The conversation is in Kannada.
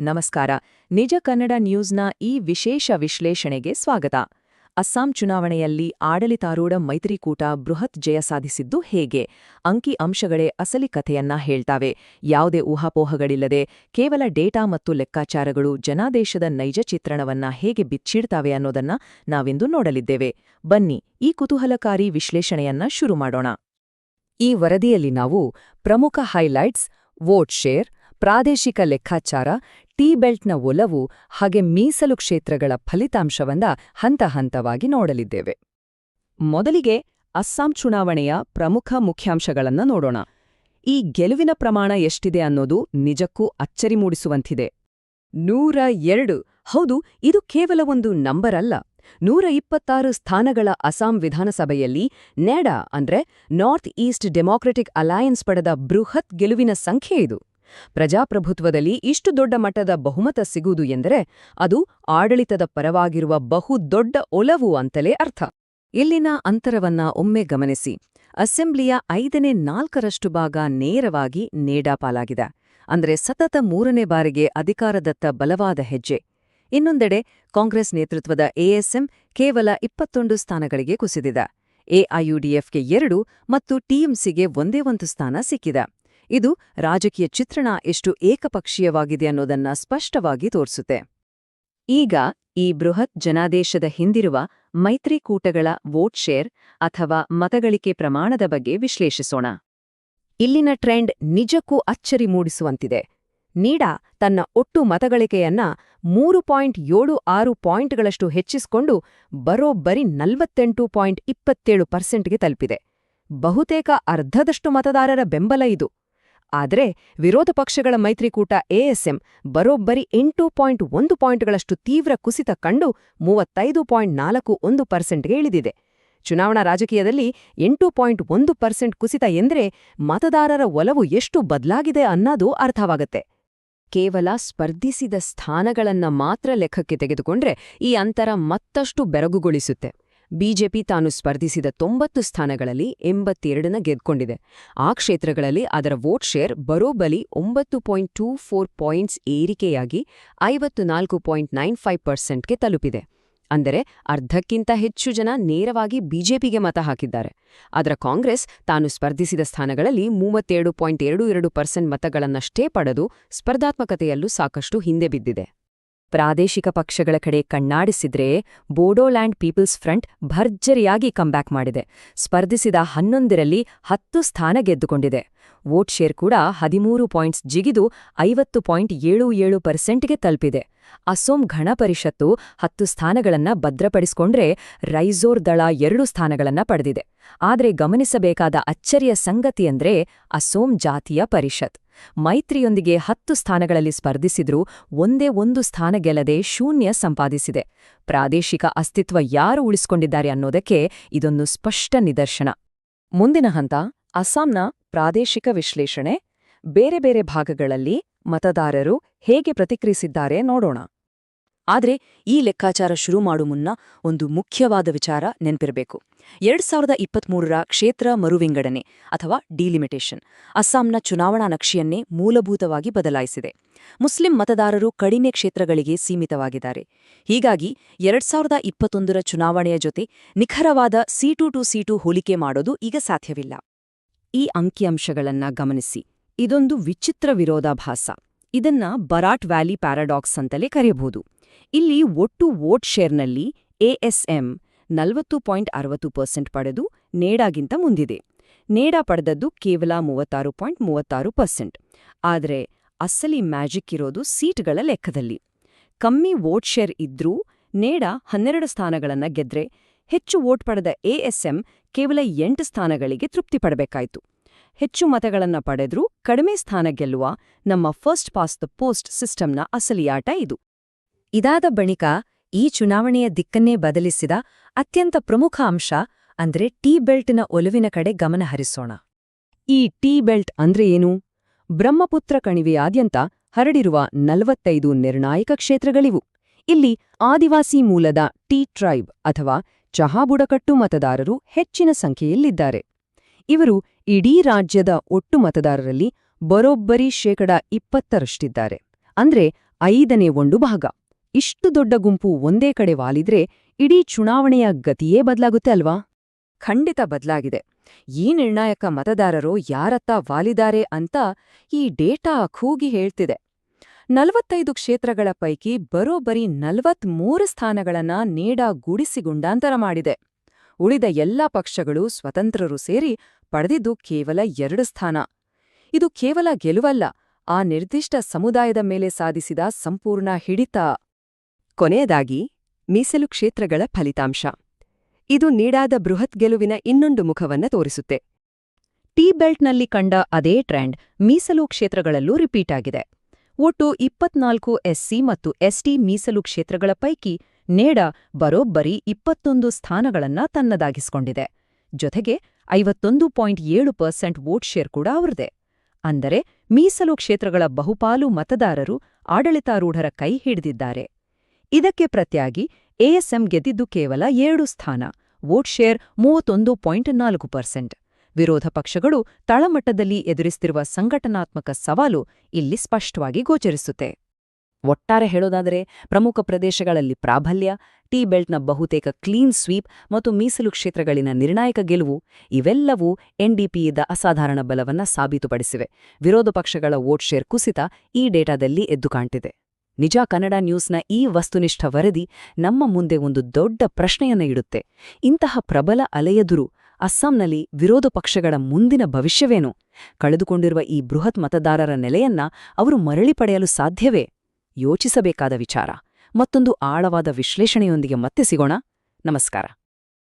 ನಮಸ್ಕಾರ. ನಿಜ ಕನ್ನಡ ನ್ಯೂಸ್ನ ಈ ವಿಶೇಷ ವಿಶ್ಲೇಷಣೆಗೆ ಸ್ವಾಗತ. ಅಸ್ಸಾಂ ಚುನಾವಣೆಯಲ್ಲಿ ಆಡಳಿತಾರೂಢ ಮೈತ್ರಿಕೂಟ ಬೃಹತ್ ಜಯ ಸಾಧಿಸಿದ್ದು ಹೇಗೆ? ಅಂಕಿ ಅಂಶಗಳೇ ಅಸಲಿ ಕಥೆಯನ್ನ ಹೇಳ್ತಾವೆ. ಯಾವುದೇ ಊಹಾಪೋಹಗಳಿಲ್ಲದೆ ಕೇವಲ ಡೇಟಾ ಮತ್ತು ಲೆಕ್ಕಾಚಾರಗಳು ಜನಾದೇಶದ ನೈಜ ಚಿತ್ರಣವನ್ನ ಹೇಗೆ ಬಿಚ್ಚಿಡ್ತಾವೆ ಅನ್ನೋದನ್ನ ನಾವಿಂದು ನೋಡಲಿದ್ದೇವೆ. ಬನ್ನಿ, ಈ ಕುತೂಹಲಕಾರಿ ವಿಶ್ಲೇಷಣೆಯನ್ನ ಶುರು ಮಾಡೋಣ. ಈ ವರದಿಯಲ್ಲಿ ನಾವು ಪ್ರಮುಖ ಹೈಲೈಟ್ಸ್, ವೋಟ್ ಶೇರ್, ಪ್ರಾದೇಶಿಕ ಲೆಕ್ಕಾಚಾರ, ಟೀ ಬೆಲ್ಟ್ನ ಒಲವು ಹಾಗೆ ಮೀಸಲು ಕ್ಷೇತ್ರಗಳ ಫಲಿತಾಂಶವನ್ನ ಹಂತ-ಹಂತವಾಗಿ ನೋಡಲಿದ್ದೇವೆ. ಮೊದಲಿಗೆ ಅಸ್ಸಾಂ ಚುನಾವಣೆಯ ಪ್ರಮುಖ ಮುಖ್ಯಾಂಶಗಳನ್ನ ನೋಡೋಣ. ಈ ಗೆಲುವಿನ ಪ್ರಮಾಣ ಎಷ್ಟಿದೆ ಅನ್ನೋದು ನಿಜಕ್ಕೂ ಅಚ್ಚರಿ ಮೂಡಿಸುವಂತಿದೆ. 102. ಹೌದು, ಇದು ಕೇವಲ ಒಂದು ನಂಬರ್ ಅಲ್ಲ. 126 ಸ್ಥಾನಗಳ ಅಸ್ಸಾಂ ವಿಧಾನಸಭೆಯಲ್ಲಿ ನೆಡಾ ಅಂದ್ರೆ ನಾರ್ತ್ ಈಸ್ಟ್ ಡೆಮಾಕ್ರೆಟಿಕ್ ಅಲಯನ್ಸ್ ಪಡೆದ ಬೃಹತ್ ಗೆಲುವಿನ ಸಂಖ್ಯೆ ಇದು. ಪ್ರಜಾಪ್ರಭುತ್ವದಲ್ಲಿ ಇಷ್ಟು ದೊಡ್ಡ ಮಟ್ಟದ ಬಹುಮತ ಸಿಗುವುದು ಎಂದರೆ ಅದು ಆಡಳಿತದ ಪರವಾಗಿರುವ ಬಹುದೊಡ್ಡ ಒಲವು ಅಂತಲೇ ಅರ್ಥ. ಇಲ್ಲಿನ ಅಂತರವನ್ನ ಒಮ್ಮೆ ಗಮನಿಸಿ. ಅಸೆಂಬ್ಲಿಯ 5/4 ಭಾಗ ನೇರವಾಗಿ ನೆಡಾ ಪಾಲಾಗಿದೆ. ಅಂದ್ರೆ ಸತತ 3ನೇ ಬಾರಿಗೆ ಅಧಿಕಾರದತ್ತ ಬಲವಾದ ಹೆಜ್ಜೆ. ಇನ್ನೊಂದೆಡೆ ಕಾಂಗ್ರೆಸ್ ನೇತೃತ್ವದ ಎಎಸ್ಎಂ ಕೇವಲ 21 ಸ್ಥಾನಗಳಿಗೆ ಕುಸಿದಿದೆ. ಎಐಯುಡಿಎಫ್ಗೆ 2 ಮತ್ತು ಟಿಎಂಸಿಗೆ ಒಂದೇ ಒಂದು ಸ್ಥಾನ ಸಿಕ್ಕಿದೆ. ಇದು ರಾಜಕೀಯ ಚಿತ್ರಣ ಎಷ್ಟು ಏಕಪಕ್ಷೀಯವಾಗಿದೆ ಅನ್ನೋದನ್ನ ಸ್ಪಷ್ಟವಾಗಿ ತೋರಿಸುತ್ತೆ. ಈಗ ಈ ಬೃಹತ್ ಜನಾದೇಶದ ಹಿಂದಿರುವ ಮೈತ್ರಿಕೂಟಗಳ ವೋಟ್ ಶೇರ್ ಅಥವಾ ಮತಗಳಿಕೆ ಪ್ರಮಾಣದ ಬಗ್ಗೆ ವಿಶ್ಲೇಷಿಸೋಣ. ಇಲ್ಲಿನ ಟ್ರೆಂಡ್ ನಿಜಕ್ಕೂ ಅಚ್ಚರಿ ಮೂಡಿಸುವಂತಿದೆ. ನೀಡಾ ತನ್ನ ಒಟ್ಟು ಮತಗಳಿಕೆಯನ್ನ 3.76 ಪಾಯಿಂಟ್ಗಳಷ್ಟು ಹೆಚ್ಚಿಸಿಕೊಂಡು ಬರೋಬ್ಬರಿ 48.27%ಗೆ ತಲುಪಿದೆ. ಬಹುತೇಕ ಅರ್ಧದಷ್ಟು ಮತದಾರರ ಬೆಂಬಲ ಇದು. ಆದರೆ ವಿರೋಧ ಪಕ್ಷಗಳ ಮೈತ್ರಿಕೂಟ ಎಎಸ್ಎಂ ಬರೋಬ್ಬರಿ 8.1 ಪಾಯಿಂಟ್ಗಳಷ್ಟು ತೀವ್ರ ಕುಸಿತ ಕಂಡು 35.41%ಗೆ ಇಳಿದಿದೆ. ಚುನಾವಣಾ ರಾಜಕೀಯದಲ್ಲಿ 8.1% ಕುಸಿತ ಎಂದ್ರೆ ಮತದಾರರ ಒಲವು ಎಷ್ಟು ಬದಲಾಗಿದೆ ಅನ್ನೋದು ಅರ್ಥವಾಗತ್ತೆ. ಕೇವಲ ಸ್ಪರ್ಧಿಸಿದ ಸ್ಥಾನಗಳನ್ನ ಮಾತ್ರ ಲೆಕ್ಕಕ್ಕೆ ತೆಗೆದುಕೊಂಡ್ರೆ ಈ ಅಂತರ ಮತ್ತಷ್ಟು ಬೆರಗುಗೊಳಿಸುತ್ತೆ. ಬಿಜೆಪಿ ತಾನು ಸ್ಪರ್ಧಿಸಿದ 90 ಸ್ಥಾನಗಳಲ್ಲಿ 82ನ ಗೆದ್ಕೊಂಡಿದೆ. ಆ ಕ್ಷೇತ್ರಗಳಲ್ಲಿ ಅದರ ವೋಟ್ ಶೇರ್ ಬರೋಬ್ಬರಿ 9.24 ಪಾಯಿಂಟ್ಸ್ ಏರಿಕೆಯಾಗಿ 54.95%ಗೆ ತಲುಪಿದೆ. ಅಂದರೆ ಅರ್ಧಕ್ಕಿಂತ ಹೆಚ್ಚು ಜನ ನೇರವಾಗಿ ಬಿಜೆಪಿಗೆ ಮತ ಹಾಕಿದ್ದಾರೆ. ಅದರ ಕಾಂಗ್ರೆಸ್ ತಾನು ಸ್ಪರ್ಧಿಸಿದ ಸ್ಥಾನಗಳಲ್ಲಿ 37.22% ಮತಗಳನ್ನಷ್ಟೇ ಪಡೆದು ಸ್ಪರ್ಧಾತ್ಮಕತೆಯಲ್ಲೂ ಸಾಕಷ್ಟು ಹಿಂದೆ ಬಿದ್ದಿದೆ. ಪ್ರಾದೇಶಿಕ ಪಕ್ಷಗಳ ಕಡೆ ಕಣ್ಣಾಡಿಸಿದ್ರೆ ಬೋಡೋಲ್ಯಾಂಡ್ ಪೀಪಲ್ಸ್ ಫ್ರಂಟ್ ಭರ್ಜರಿಯಾಗಿ ಕಂಬ್ಯಾಕ್ ಮಾಡಿದೆ. ಸ್ಪರ್ಧಿಸಿದ 11ರಲ್ಲಿ 10 ಸ್ಥಾನ ಗೆದ್ದುಕೊಂಡಿದೆ. ವೋಟ್ ಶೇರ್ ಕೂಡ 13 ಪಾಯಿಂಟ್ಸ್ ಜಿಗಿದು 50.77%ಗೆ ತಲುಪಿದೆ. ಅಸೋಂ ಗಣ ಪರಿಷತ್ತು 10 ಸ್ಥಾನಗಳನ್ನ ಭದ್ರಪಡಿಸಿಕೊಂಡ್ರೆ ರೈಜೋರ್ ದಳ 2 ಸ್ಥಾನಗಳನ್ನ ಪಡೆದಿದೆ. ಆದರೆ ಗಮನಿಸಬೇಕಾದ ಅಚ್ಚರಿಯ ಸಂಗತಿಯೆಂದ್ರೆ ಅಸೋಂ ಜಾತಿಯ ಪರಿಷತ್ ಮೈತ್ರಿಯೊಂದಿಗೆ 10 ಸ್ಥಾನಗಳಲ್ಲಿ ಸ್ಪರ್ಧಿಸಿದ್ರೂ ಒಂದೇ ಒಂದು ಸ್ಥಾನ ಗೆಲ್ಲದೆ ಶೂನ್ಯ ಸಂಪಾದಿಸಿದೆ. ಪ್ರಾದೇಶಿಕ ಅಸ್ತಿತ್ವ ಯಾರು ಉಳಿಸಿಕೊಂಡಿದ್ದಾರೆ ಅನ್ನೋದಕ್ಕೆ ಇದೊಂದು ಸ್ಪಷ್ಟ ನಿದರ್ಶನ. ಮುಂದಿನ ಹಂತ ಅಸ್ಸಾಂನ ಪ್ರಾದೇಶಿಕ ವಿಶ್ಲೇಷಣೆ. ಬೇರೆ ಬೇರೆ ಭಾಗಗಳಲ್ಲಿ ಮತದಾರರು ಹೇಗೆ ಪ್ರತಿಕ್ರಿಯಿಸಿದ್ದಾರೆ ನೋಡೋಣ. ಆದ್ರೆ ಈ ಲೆಕ್ಕಾಚಾರ ಶುರು ಮಾಡು ಮುನ್ನ ಒಂದು ಮುಖ್ಯವಾದ ವಿಚಾರ ನೆನ್ಪಿರಬೇಕು. 2023ರ ಕ್ಷೇತ್ರ ಮರುವಿಂಗಡಣೆ ಅಥವಾ ಡಿಲಿಮಿಟೇಷನ್ ಅಸ್ಸಾಂನ ಚುನಾವಣಾ ನಕ್ಷೆಯನ್ನೇ ಮೂಲಭೂತವಾಗಿ ಬದಲಾಯಿಸಿದೆ. ಮುಸ್ಲಿಂ ಮತದಾರರು ಕಡಿಮೆ ಕ್ಷೇತ್ರಗಳಿಗೆ ಸೀಮಿತವಾಗಿದ್ದಾರೆ. ಹೀಗಾಗಿ 2021ರ ಚುನಾವಣೆಯ ಜೊತೆ ನಿಖರವಾದ ಸೀಟು ಟು ಸೀಟು ಹೋಲಿಕೆ ಮಾಡೋದು ಈಗ ಸಾಧ್ಯವಿಲ್ಲ. ಈ ಅಂಕಿಅಂಶಗಳನ್ನ ಗಮನಿಸಿ. ಇದೊಂದು ವಿಚಿತ್ರ ವಿರೋಧಾಭಾಸ. ಇದನ್ನ ಬರಾಟ್ ವ್ಯಾಲಿ ಪ್ಯಾರಾಡಾಕ್ಸ್ ಅಂತಲೇ ಕರೆಯಬಹುದು. ಇಲ್ಲಿ ಒಟ್ಟು ವೋಟ್ ಶೇರ್ನಲ್ಲಿ ಎಎಸ್ಎಂ 40.60% ಪಡೆದು ನೆಡಾಗಿಂತ ಮುಂದಿದೆ. ನೆಡಾ ಪಡೆದದ್ದು ಕೇವಲ 36.36%. ಆದರೆ ಅಸಲಿ ಮ್ಯಾಜಿಕ್ ಇರೋದು ಸೀಟ್ಗಳ ಲೆಕ್ಕದಲ್ಲಿ. ಕಮ್ಮಿ ವೋಟ್ ಶೇರ್ ಇದ್ರೂ ನೆಡಾ 12 ಸ್ಥಾನಗಳನ್ನ ಗೆದ್ರೆ ಹೆಚ್ಚು ವೋಟ್ ಪಡೆದ ಎಎಸ್ಎಂ ಕೇವಲ 8 ಸ್ಥಾನಗಳಿಗೆ ತೃಪ್ತಿ ಪಡಬೇಕಾಯಿತು. ಹೆಚ್ಚು ಮತಗಳನ್ನ ಪಡೆದ್ರೂ ಕಡಿಮೆ ಸ್ಥಾನ ಗೆಲ್ಲುವ ನಮ್ಮ ಫಸ್ಟ್ ಪಾಸ್ ದ ಪೋಸ್ಟ್ ಸಿಸ್ಟಮ್ನ ಅಸಲಿಯಾಟ ಇದು. ಇದಾದ ಬಳಿಕ ಈ ಚುನಾವಣೆಯ ದಿಕ್ಕನ್ನೇ ಬದಲಿಸಿದ ಅತ್ಯಂತ ಪ್ರಮುಖ ಅಂಶ ಅಂದ್ರೆ ಟೀ ಬೆಲ್ಟ್ನ ಒಲವಿನ ಕಡೆ ಗಮನ ಹರಿಸೋಣ. ಈ ಟೀ ಬೆಲ್ಟ್ ಅಂದ್ರೆ ಏನು? ಬ್ರಹ್ಮಪುತ್ರ ಕಣಿವೆಯಾದ್ಯಂತ ಹರಡಿರುವ 45 ನಿರ್ಣಾಯಕ ಕ್ಷೇತ್ರಗಳಿವು. ಇಲ್ಲಿ ಆದಿವಾಸಿ ಮೂಲದ ಟೀ ಟ್ರೈಬ್ ಅಥವಾ ಚಹಾ ಬುಡಕಟ್ಟು ಮತದಾರರು ಹೆಚ್ಚಿನ ಸಂಖ್ಯೆಯಲ್ಲಿದ್ದಾರೆ. ಇವರು ಇಡೀ ರಾಜ್ಯದ ಒಟ್ಟು ಮತದಾರರಲ್ಲಿ ಬರೋಬ್ಬರಿ 20%. ಅಂದ್ರೆ 5ನೇ ಒಂದು ಭಾಗ. ಇಷ್ಟು ದೊಡ್ಡ ಗುಂಪು ಒಂದೇ ಕಡೆ ವಾಲಿದ್ರೆ ಇಡೀ ಚುನಾವಣೆಯ ಗತಿಯೇ ಬದಲಾಗುತ್ತೆ ಅಲ್ವಾ? ಖಂಡಿತ ಬದಲಾಗಿದೆ. ಈ ನಿರ್ಣಾಯಕ ಮತದಾರರು ಯಾರತ್ತ ವಾಲಿದ್ದಾರೆ ಅಂತ ಈ ಡೇಟಾ ಕೂಗಿ ಹೇಳ್ತಿದೆ. 45 ಕ್ಷೇತ್ರಗಳ ಪೈಕಿ ಬರೋಬ್ಬರಿ 43 ಸ್ಥಾನಗಳನ್ನ ನೇಡ ಗೂಡಿಸಿ ಗುಂಡಾಂತರ ಮಾಡಿದೆ. ಉಳಿದ ಎಲ್ಲಾ ಪಕ್ಷಗಳು ಸ್ವತಂತ್ರರು ಸೇರಿ ಪಡೆದಿದ್ದು ಕೇವಲ 2 ಸ್ಥಾನ. ಇದು ಕೇವಲ ಗೆಲುವಲ್ಲ, ಆ ನಿರ್ದಿಷ್ಟ ಸಮುದಾಯದ ಮೇಲೆ ಸಾಧಿಸಿದ ಸಂಪೂರ್ಣ ಹಿಡಿತ. ಕೊನೆಯದಾಗಿ ಮೀಸಲು ಕ್ಷೇತ್ರಗಳ ಫಲಿತಾಂಶ. ಇದು ನೀಡಾದ ಬೃಹತ್ ಗೆಲುವಿನ ಇನ್ನೊಂದು ಮುಖವನ್ನ ತೋರಿಸುತ್ತೆ. ಟಿ ಬೆಲ್ಟ್ನಲ್ಲಿ ಕಂಡ ಅದೇ ಟ್ರೆಂಡ್ ಮೀಸಲು ಕ್ಷೇತ್ರಗಳಲ್ಲೂ ರಿಪೀಟ್ ಆಗಿದೆ. ಒಟ್ಟು 24 ಎಸ್ಸಿ ಮತ್ತು ಎಸ್ಟಿ ಮೀಸಲು ಕ್ಷೇತ್ರಗಳ ಪೈಕಿ ನೇಡ ಬರೋಬ್ಬರಿ 21 ಸ್ಥಾನಗಳನ್ನ ತನ್ನದಾಗಿಸಿಕೊಂಡಿದೆ. ಜೊತೆಗೆ 51.7% ವೋಟ್ ಶೇರ್ ಕೂಡ ಅವ್ರದೇ. ಅಂದರೆ ಮೀಸಲು ಕ್ಷೇತ್ರಗಳ ಬಹುಪಾಲು ಮತದಾರರು ಆಡಳಿತಾರೂಢರ ಕೈ ಹಿಡಿದಿದ್ದಾರೆ. ಇದಕ್ಕೆ ಪ್ರತ್ಯಾಗಿ ಎಎಸ್ಎಂ ಗೆದ್ದಿದ್ದು ಕೇವಲ 2 ಸ್ಥಾನ, ವೋಟ್ ಶೇರ್ 31.4%. ವಿರೋಧ ಪಕ್ಷಗಳು ತಳಮಟ್ಟದಲ್ಲಿ ಎದುರಿಸುತ್ತಿರುವ ಸಂಘಟನಾತ್ಮಕ ಸವಾಲು ಇಲ್ಲಿ ಸ್ಪಷ್ಟವಾಗಿ ಗೋಚರಿಸುತ್ತೆ. ಒಟ್ಟಾರೆ ಹೇಳೋದಾದರೆ ಪ್ರಮುಖ ಪ್ರದೇಶಗಳಲ್ಲಿ ಪ್ರಾಬಲ್ಯ, ಟಿ ಬೆಲ್ಟ್ನ ಬಹುತೇಕ ಕ್ಲೀನ್ ಸ್ವೀಪ್ ಮತ್ತು ಮೀಸಲು ಕ್ಷೇತ್ರಗಳಿನ ನಿರ್ಣಾಯಕ ಗೆಲುವು ಇವೆಲ್ಲವೂ ಎನ್ಡಿಪಿಯಿಂದ ಅಸಾಧಾರಣ ಬಲವನ್ನ ಸಾಬೀತುಪಡಿಸಿವೆ. ವಿರೋಧ ಪಕ್ಷಗಳ ವೋಟ್ ಶೇರ್ ಕುಸಿತ ಈ ಡೇಟಾದಲ್ಲಿ ಎದ್ದು ಕಾಣ್ತಿದೆ. ನಿಜ ಕನ್ನಡ ನ್ಯೂಸ್ನ ಈ ವಸ್ತುನಿಷ್ಠ ವರದಿ ನಮ್ಮ ಮುಂದೆ ಒಂದು ದೊಡ್ಡ ಪ್ರಶ್ನೆಯನ್ನ ಇಡುತ್ತೆ. ಇಂತಹ ಪ್ರಬಲ ಅಲೆಯೆದುರು ಅಸ್ಸಾಂನಲ್ಲಿ ವಿರೋಧ ಪಕ್ಷಗಳ ಮುಂದಿನ ಭವಿಷ್ಯವೇನು? ಕಳೆದುಕೊಂಡಿರುವ ಈ ಬೃಹತ್ ಮತದಾರರ ನೆಲೆಯನ್ನ ಅವರು ಮರಳಿ ಪಡೆಯಲು ಸಾಧ್ಯವೇ? ಯೋಚಿಸಬೇಕಾದ ವಿಚಾರ. ಮತ್ತೊಂದು ಆಳವಾದ ವಿಶ್ಲೇಷಣೆಯೊಂದಿಗೆ ಮತ್ತೆ ಸಿಗೋಣ. ನಮಸ್ಕಾರ.